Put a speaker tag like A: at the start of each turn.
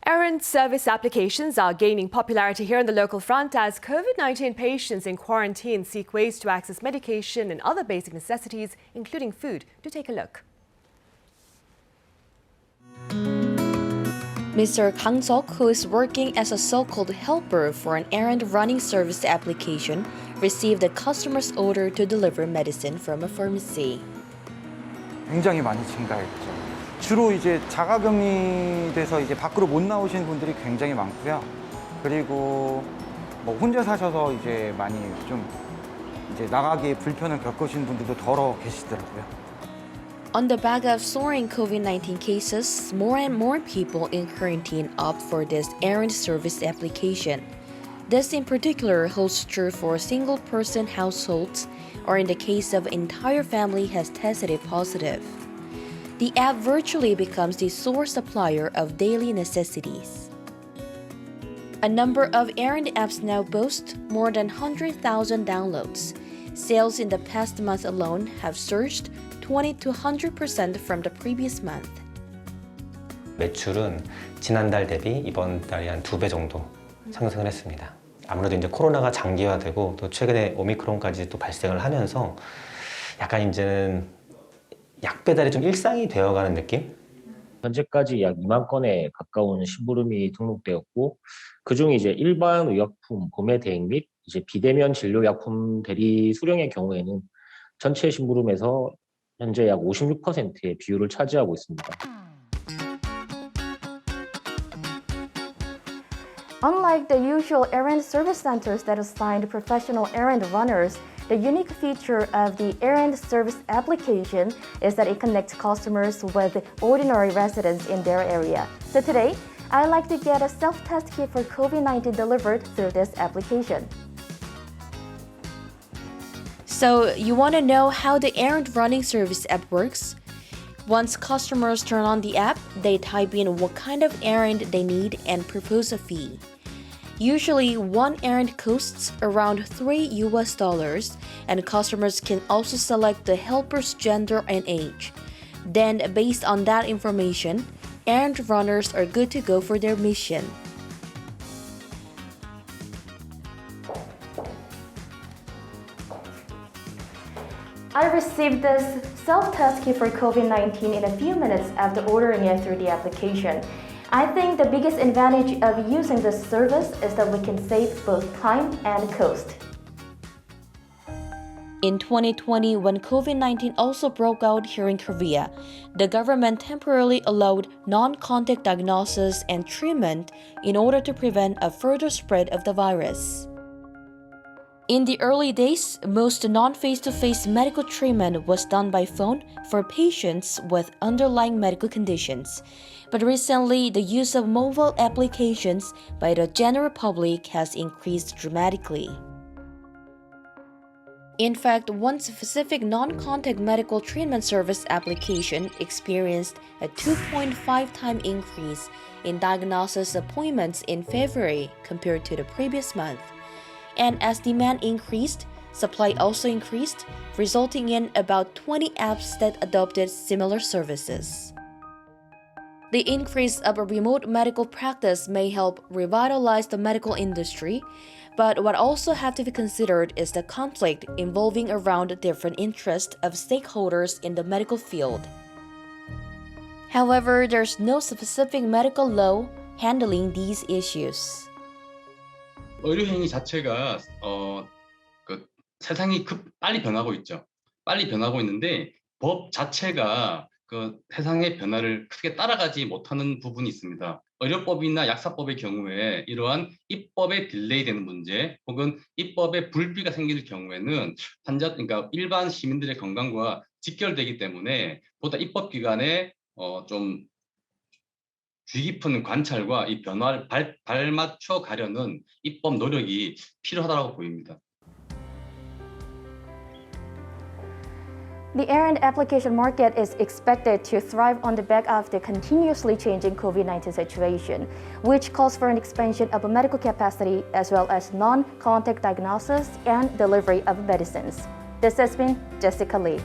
A: Errand service applications are gaining popularity here on the local front as COVID-19 patients in quarantine seek ways to access medication and other basic necessities, including food. Do take a look.
B: Mr. Kang Seok, who is working as a so-called helper for an errand running service application, received a customer's order to deliver medicine from a pharmacy.
C: 굉장히 많이 증가했죠. 주로 이제 자가격리돼서 이제 밖으로 못 나오시는 분들이 굉장히 많고요. 그리고 뭐 혼자 사셔서 이제 많이 좀 이제 나가기에 불편을 겪으시는 분들도 더러 계시더라고요.
B: On the back of soaring COVID-19 cases, more and more people in quarantine opt for this errand service application. This in particular holds true for single-person households or in the case of entire family has tested positive. The app virtually becomes the sole supplier of daily necessities. A number of errand apps now boast more than 100,000 downloads. Sales in the past month alone have surged 20 to 100% from the previous month.
D: 매출은 지난달 대비 이번 달이 한 2배 정도 상승을 했습니다. 아무래도 이제 코로나가 장기화되고 또 최근에 오미크론까지 또 발생을 하면서 약간 이제는 약 배달이 좀 일상이 되어가는 느낌?
E: 현재까지 약 2만 건에 가까운 심부름이 등록되었고, 그중 이제 일반 의약품 구매 대행 및 이제 비대면 진료약품 대리 수령의 경우에는 전체 심부름에서 현재 약 56%의 비율을 차지하고 있습니다.
F: Unlike the usual errand service centers that assign professional errand runners, the unique feature of the errand service application is that it connects customers with ordinary residents in their area. So today, I'd like to get a self-test kit for COVID-19 delivered through this application.
B: So you want to know how the errand running service app works? Once customers turn on the app, they type in what kind of errand they need and propose a fee. Usually, one errand costs around $3 and customers can also select the helper's gender and age. Then, based on that information, errand runners are good to go for their mission.
F: I received this self-test kit for COVID-19 in a few minutes after ordering it through the application. I think the biggest advantage of using this service is that we can save both time and cost.
B: In 2020, when COVID-19 also broke out here in Korea, the government temporarily allowed non-contact diagnosis and treatment in order to prevent a further spread of the virus. In the early days, most non-face-to-face medical treatment was done by phone for patients with underlying medical conditions. But recently, the use of mobile applications by the general public has increased dramatically. In fact, one specific non-contact medical treatment service application experienced a 2.5-time increase in diagnosis appointments in February compared to the previous month. And as demand increased, supply also increased, resulting in about 20 apps that adopted similar services. The increase of a remote medical practice may help revitalize the medical industry, but what also have to be considered is the conflict involving around different interests of stakeholders in the medical field. However, there's no specific medical law handling these issues.
G: 의료 행위 자체가 세상이 빨리 변하고 있죠. 빨리 변하고 있는데 법 자체가 그 세상의 변화를 크게 따라가지 못하는 부분이 있습니다. 의료법이나 약사법의 경우에 이러한 입법에 딜레이되는 문제 혹은 입법에 불비가 생길 경우에는 그러니까 일반 시민들의 건강과 직결되기 때문에 보다 입법기관에 좀 주의 깊은 관찰과 이 변화를 발맞춰 가려는 입법 노력이 필요하다고 보입니다.
F: The errand application market is expected to thrive on the back of the continuously changing COVID-19 situation, which calls for an expansion of medical capacity as well as non-contact diagnosis and delivery of medicines. This has been Jessica Lee.